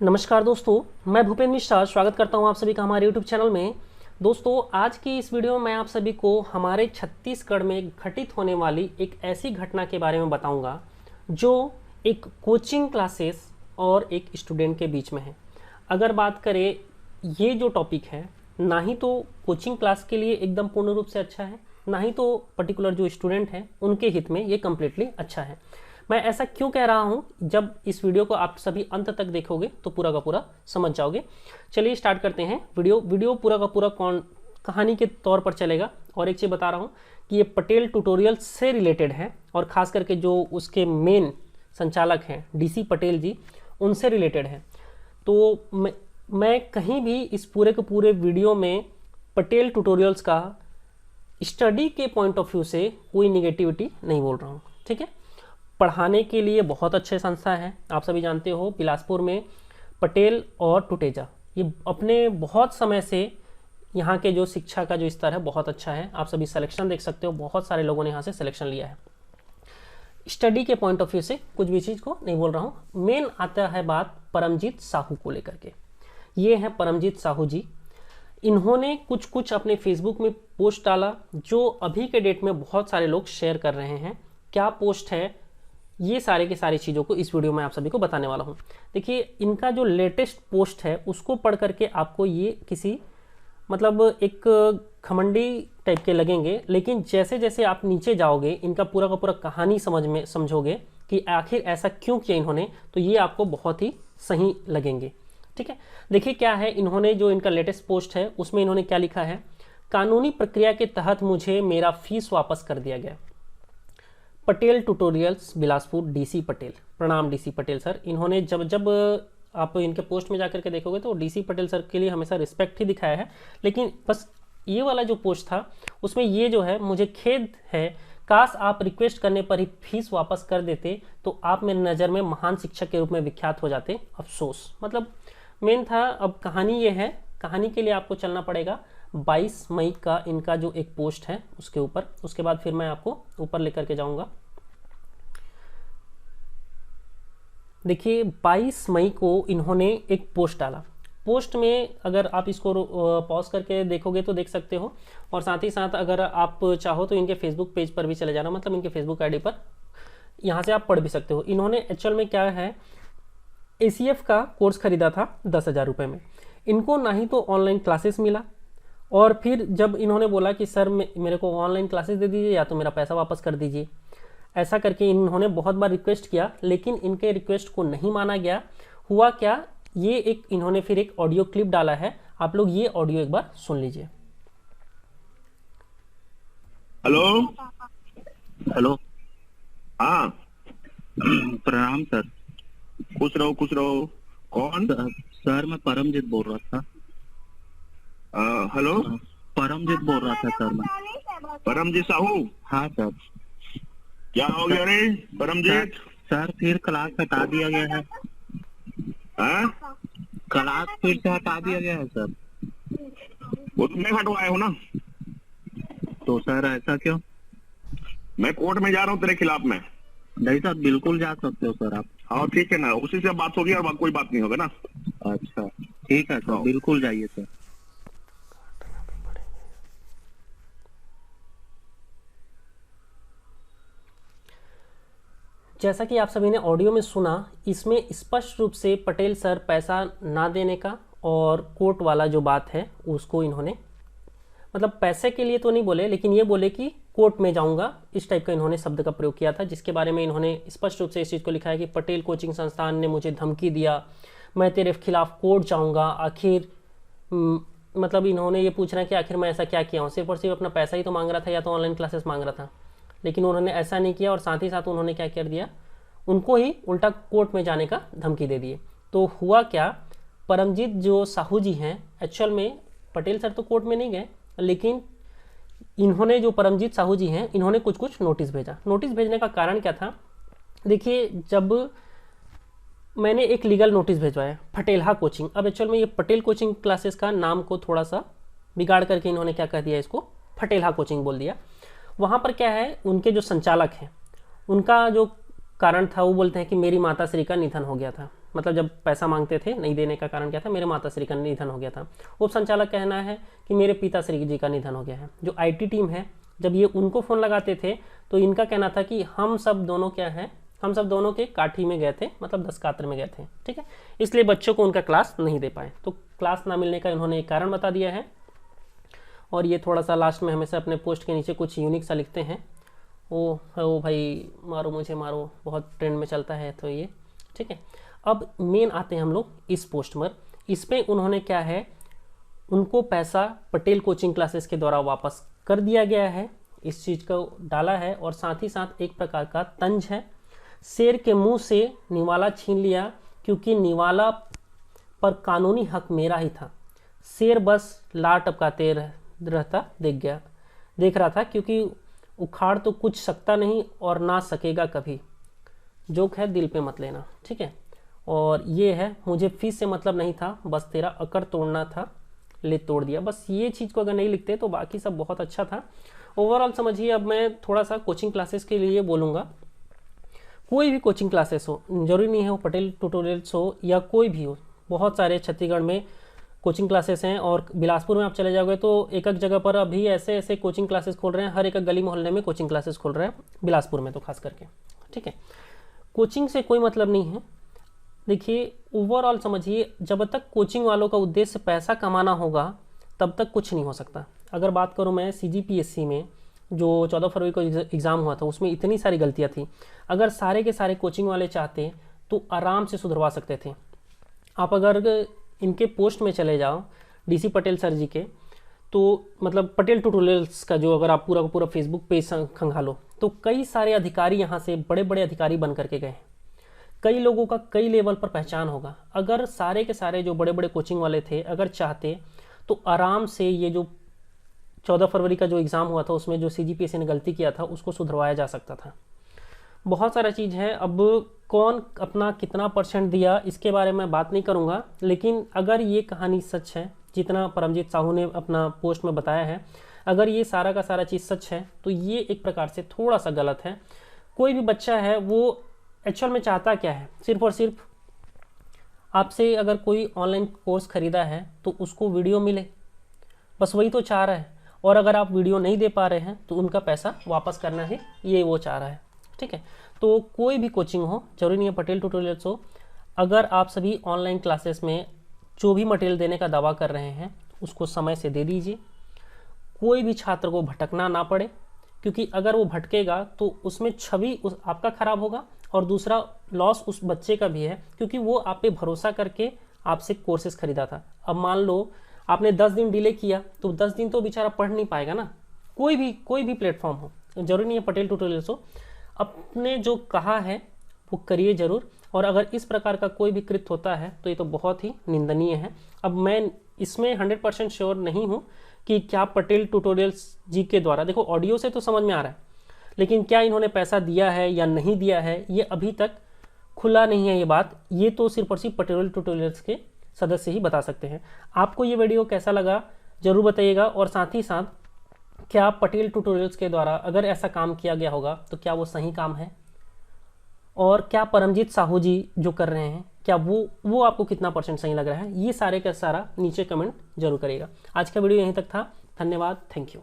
नमस्कार दोस्तों, मैं भूपेंद्र मिश्रा स्वागत करता हूं आप सभी का हमारे YouTube चैनल में। दोस्तों, आज की इस वीडियो में मैं आप सभी को हमारे छत्तीसगढ़ में घटित होने वाली एक ऐसी घटना के बारे में बताऊंगा जो एक कोचिंग क्लासेस और एक स्टूडेंट के बीच में है। अगर बात करें, ये जो टॉपिक है ना ही तो कोचिंग क्लास के लिए एकदम पूर्ण रूप से अच्छा है, ना ही तो पर्टिकुलर जो स्टूडेंट हैं उनके हित में ये कम्प्लीटली अच्छा है। मैं ऐसा क्यों कह रहा हूं, जब इस वीडियो को आप सभी अंत तक देखोगे तो पूरा का पूरा समझ जाओगे। चलिए स्टार्ट करते हैं। वीडियो पूरा का पूरा कहानी के तौर पर चलेगा। और एक चीज़ बता रहा हूं कि ये पटेल ट्यूटोरियल से रिलेटेड है और ख़ास करके जो उसके मेन संचालक हैं डीसी पटेल जी, उनसे रिलेटेड है। तो मैं कहीं भी इस पूरे के पूरे वीडियो में पटेल ट्यूटोरियल्स का स्टडी के पॉइंट ऑफ व्यू से कोई निगेटिविटी नहीं बोल रहा हूँ, ठीक है। पढ़ाने के लिए बहुत अच्छे संस्था है, आप सभी जानते हो। बिलासपुर में पटेल और टुटेजा, ये अपने बहुत समय से यहाँ के जो शिक्षा का जो स्तर है बहुत अच्छा है। आप सभी सिलेक्शन देख सकते हो, बहुत सारे लोगों ने यहाँ से सिलेक्शन लिया है। स्टडी के पॉइंट ऑफ व्यू से कुछ भी चीज़ को नहीं बोल रहा हूँ। मेन आता है बात परमजीत साहू को लेकर के। ये है परमजीत साहू जी। इन्होंने कुछ अपने फेसबुक में पोस्ट डाला जो अभी के डेट में बहुत सारे लोग शेयर कर रहे हैं। क्या पोस्ट है, ये सारे की सारी चीज़ों को इस वीडियो में आप सभी को बताने वाला हूँ। देखिए, इनका जो लेटेस्ट पोस्ट है उसको पढ़ करके आपको ये किसी मतलब एक घमंडी टाइप के लगेंगे, लेकिन जैसे जैसे आप नीचे जाओगे इनका पूरा का पूरा कहानी समझोगे कि आखिर ऐसा क्यों किया इन्होंने, तो ये आपको बहुत ही सही लगेंगे, ठीक है। देखिए क्या है, इन्होंने जो इनका लेटेस्ट पोस्ट है उसमें इन्होंने क्या लिखा है। कानूनी प्रक्रिया के तहत मुझे मेरा फीस वापस कर दिया गया। Patel tutorials Bilaspur, DC Patel. प्रणाम डीसी पटेल सर। इन्होंने जब आप इनके पोस्ट में जाकर के देखोगे तो डीसी पटेल सर के लिए हमेशा रिस्पेक्ट ही दिखाया है, लेकिन बस ये वाला जो पोस्ट था उसमें ये जो है, मुझे खेद है, काश आप रिक्वेस्ट करने पर ही फीस वापस कर देते तो आप मेरी नज़र में महान शिक्षक के रूप में विख्यात हो जाते। अफसोस, मतलब मेन था। अब कहानी ये है, कहानी के लिए आपको चलना पड़ेगा 22 मई का इनका जो एक पोस्ट है उसके ऊपर। उसके बाद फिर मैं आपको ऊपर लेकर के जाऊंगा। देखिए 22 मई को इन्होंने एक पोस्ट डाला। पोस्ट में अगर आप इसको पॉज करके देखोगे तो देख सकते हो, और साथ ही साथ अगर आप चाहो तो इनके फेसबुक पेज पर भी चले जाना, मतलब इनके फेसबुक आईडी पर, यहाँ से आप पढ़ भी सकते हो। इन्होंने एक्चुअल में क्या है, ACF का कोर्स खरीदा था 10,000 रुपये में। इनको ना ही तो ऑनलाइन क्लासेस मिला, और फिर जब इन्होंने बोला कि सर मेरे को ऑनलाइन क्लासेस दे दीजिए या तो मेरा पैसा वापस कर दीजिए, ऐसा करके इन्होंने बहुत बार रिक्वेस्ट किया, लेकिन इनके रिक्वेस्ट को नहीं माना गया। हुआ क्या, ये एक इन्होंने फिर एक ऑडियो क्लिप डाला है, आप लोग ये ऑडियो एक बार सुन लीजिए। Hello hello. हाँ, प्रणाम सर। खुश रहो खुश रहो। कौन? सर मैं परमजीत बोल रहा था। हेलो, परमजीत बोल रहा था सर मैं। परमजीत साहू? हाँ सर। क्या हो गया रे परमजीत? सर फिर क्लास हटा दिया गया है। हाँ? क्लास फिर से हटा दिया गया है सर। वो तुमने हटवाए हो ना? तो सर ऐसा क्यों? मैं कोर्ट में जा रहा हूँ तेरे खिलाफ में। नहीं सर, बिल्कुल जा सकते हो सर आप। हाँ ठीक है ना, उसी से बात होगी और कोई बात नहीं होगा ना। अच्छा ठीक है सर, बिल्कुल जाइए सर। जैसा कि आप सभी ने ऑडियो में सुना, इसमें स्पष्ट रूप से पटेल सर पैसा ना देने का और कोर्ट वाला जो बात है उसको इन्होंने, मतलब पैसे के लिए तो नहीं बोले, लेकिन ये बोले कि कोर्ट में जाऊंगा, इस टाइप का इन्होंने शब्द का प्रयोग किया था, जिसके बारे में इन्होंने स्पष्ट रूप से इस चीज़ को लिखा है कि पटेल कोचिंग संस्थान ने मुझे धमकी दिया, मैं तेरे खिलाफ कोर्ट जाऊँगा। आखिर मतलब इन्होंने ये पूछ रहे हैं कि आखिर मैं ऐसा क्या किया हूँ, सिर्फ और सिर्फ अपना पैसा ही तो मांग रहा था या तो ऑनलाइन क्लासेस मांग रहा था, लेकिन उन्होंने ऐसा नहीं किया। और साथ ही साथ उन्होंने क्या कर दिया, उनको ही उल्टा कोर्ट में जाने का धमकी दे दिए। तो हुआ क्या, परमजीत जो साहू जी हैं, एक्चुअल में पटेल सर तो कोर्ट में नहीं गए, लेकिन इन्होंने जो परमजीत साहू जी हैं, इन्होंने कुछ नोटिस भेजा। नोटिस भेजने का कारण क्या था, देखिए, जब मैंने एक लीगल नोटिस भेजवाया फटेलहा कोचिंग, अब एक्चुअल में ये पटेल कोचिंग क्लासेस का नाम को थोड़ा सा बिगाड़ करके इन्होंने क्या कर दिया, इसको फटेलहा कोचिंग बोल दिया। वहाँ पर क्या है, उनके जो संचालक हैं उनका जो कारण था, वो बोलते हैं कि मेरी माता श्री का निधन हो गया था। मतलब जब पैसा मांगते थे नहीं देने का कारण क्या था, मेरे माता श्री का निधन हो गया था। उप संचालक कहना है कि मेरे पिताश्री जी का निधन हो गया है। जो आईटी टीम है, जब ये उनको फ़ोन लगाते थे तो इनका कहना था कि हम सब दोनों क्या है, हम सब दोनों के काठी में गए थे, मतलब दसकात्र में गए थे, ठीक है, इसलिए बच्चों को उनका क्लास नहीं दे पाए। तो क्लास ना मिलने का इन्होंने एक कारण बता दिया है। और ये थोड़ा सा लास्ट में हमेशा अपने पोस्ट के नीचे कुछ यूनिक सा लिखते हैं, ओ भाई मारो मुझे मारो, बहुत ट्रेंड में चलता है, तो ये ठीक है। अब मेन आते हैं हम लोग इस पोस्ट पर। इस पे उन्होंने क्या है, उनको पैसा पटेल कोचिंग क्लासेस के द्वारा वापस कर दिया गया है, इस चीज़ को डाला है। और साथ ही साथ एक प्रकार का तंज है, शेर के मुंह से निवाला छीन लिया क्योंकि निवाला पर कानूनी हक मेरा ही था। शेर बस लार टपकाते रहता देख रहा था क्योंकि उखाड़ तो कुछ सकता नहीं और ना सकेगा कभी। जोक है, दिल पे मत लेना, ठीक है। और ये है, मुझे फीस से मतलब नहीं था, बस तेरा अकड़ तोड़ना था, ले तोड़ दिया। बस ये चीज़ को अगर नहीं लिखते तो बाकी सब बहुत अच्छा था। ओवरऑल समझिए, अब मैं थोड़ा सा कोचिंग क्लासेस के लिए बोलूँगा। कोई भी कोचिंग क्लासेस हो, जरूरी नहीं है वो पटेल ट्यूटोरियल्स हो या कोई भी हो, बहुत सारे छत्तीसगढ़ में कोचिंग क्लासेस हैं। और बिलासपुर में आप चले जाओगे तो एक एक जगह पर अभी ऐसे ऐसे कोचिंग क्लासेस खोल रहे हैं, हर एक गली मोहल्ले में कोचिंग क्लासेस खोल रहे हैं, बिलासपुर में तो खास करके, ठीक है। कोचिंग से कोई मतलब नहीं है। देखिए ओवरऑल समझिए, जब तक कोचिंग वालों का उद्देश्य पैसा कमाना होगा तब तक कुछ नहीं हो सकता। अगर बात करूं मैं CGPSC में जो 14 फरवरी को एग्ज़ाम हुआ था, उसमें इतनी सारी गलतियां थी। अगर सारे के सारे कोचिंग वाले चाहते तो आराम से सुधरवा सकते थे। आप अगर इनके पोस्ट में चले जाओ DC पटेल सर जी के, तो मतलब पटेल ट्यूटोरियल्स का जो अगर आप पूरा का पूरा फेसबुक पेज खंगालो तो कई सारे अधिकारी यहाँ से बड़े बड़े अधिकारी बन करके गए। कई लोगों का कई लेवल पर पहचान होगा। अगर सारे के सारे जो बड़े बड़े कोचिंग वाले थे अगर चाहते तो आराम से ये जो 14 फरवरी का जो एग्ज़ाम हुआ था उसमें जो CGPSC ने गलती किया था उसको सुधरवाया जा सकता था। बहुत सारा चीज़ है। अब कौन अपना कितना % दिया इसके बारे में बात नहीं करूँगा, लेकिन अगर ये कहानी सच है, जितना परमजीत साहू ने अपना पोस्ट में बताया है, अगर ये सारा का सारा चीज़ सच है तो ये एक प्रकार से थोड़ा सा गलत है। कोई भी बच्चा है वो एक्चुअल में चाहता क्या है, सिर्फ और सिर्फ आपसे अगर कोई ऑनलाइन कोर्स खरीदा है तो उसको वीडियो मिले, बस वही तो चाह रहा है। और अगर आप वीडियो नहीं दे पा रहे हैं तो उनका पैसा वापस करना है, ये वो चाह रहा है, ठीक है। तो कोई भी कोचिंग हो, जरूरी नहीं है पटेल ट्यूटोरियल्स हो, अगर आप सभी ऑनलाइन क्लासेस में जो भी मटेरियल देने का दावा कर रहे हैं उसको समय से दे दीजिए। कोई भी छात्र को भटकना ना पड़े, क्योंकि अगर वो भटकेगा तो उसमें छवि आपका खराब होगा और दूसरा लॉस उस बच्चे का भी है, क्योंकि वो आप पे भरोसा करके आपसे कोर्सेज खरीदा था। अब मान लो आपने 10 दिन डिले किया तो 10 दिन तो बेचारा पढ़ नहीं पाएगा ना। कोई भी प्लेटफॉर्म हो, जरूरी नहीं है पटेल ट्यूटोरियल्स हो, अपने जो कहा है वो करिए ज़रूर। और अगर इस प्रकार का कोई भी कृत्य होता है तो ये तो बहुत ही निंदनीय है। अब मैं इसमें 100% श्योर नहीं हूँ कि क्या पटेल ट्यूटोरियल्स जी के द्वारा, देखो ऑडियो से तो समझ में आ रहा है, लेकिन क्या इन्होंने पैसा दिया है या नहीं दिया है ये अभी तक खुला नहीं है ये बात। ये तो सिर्फ और सिर्फ पटेल ट्यूटोरियल्स के सदस्य ही बता सकते हैं। आपको ये वीडियो कैसा लगा ज़रूर बताइएगा। और साथ ही साथ क्या पटेल ट्यूटोरियल्स के द्वारा अगर ऐसा काम किया गया होगा तो क्या वो सही काम है, और क्या परमजीत साहू जी जो कर रहे हैं क्या वो आपको कितना % सही लग रहा है, ये सारे का सारा नीचे कमेंट जरूर करिएगा। आज का वीडियो यहीं तक था। धन्यवाद, थैंक यू।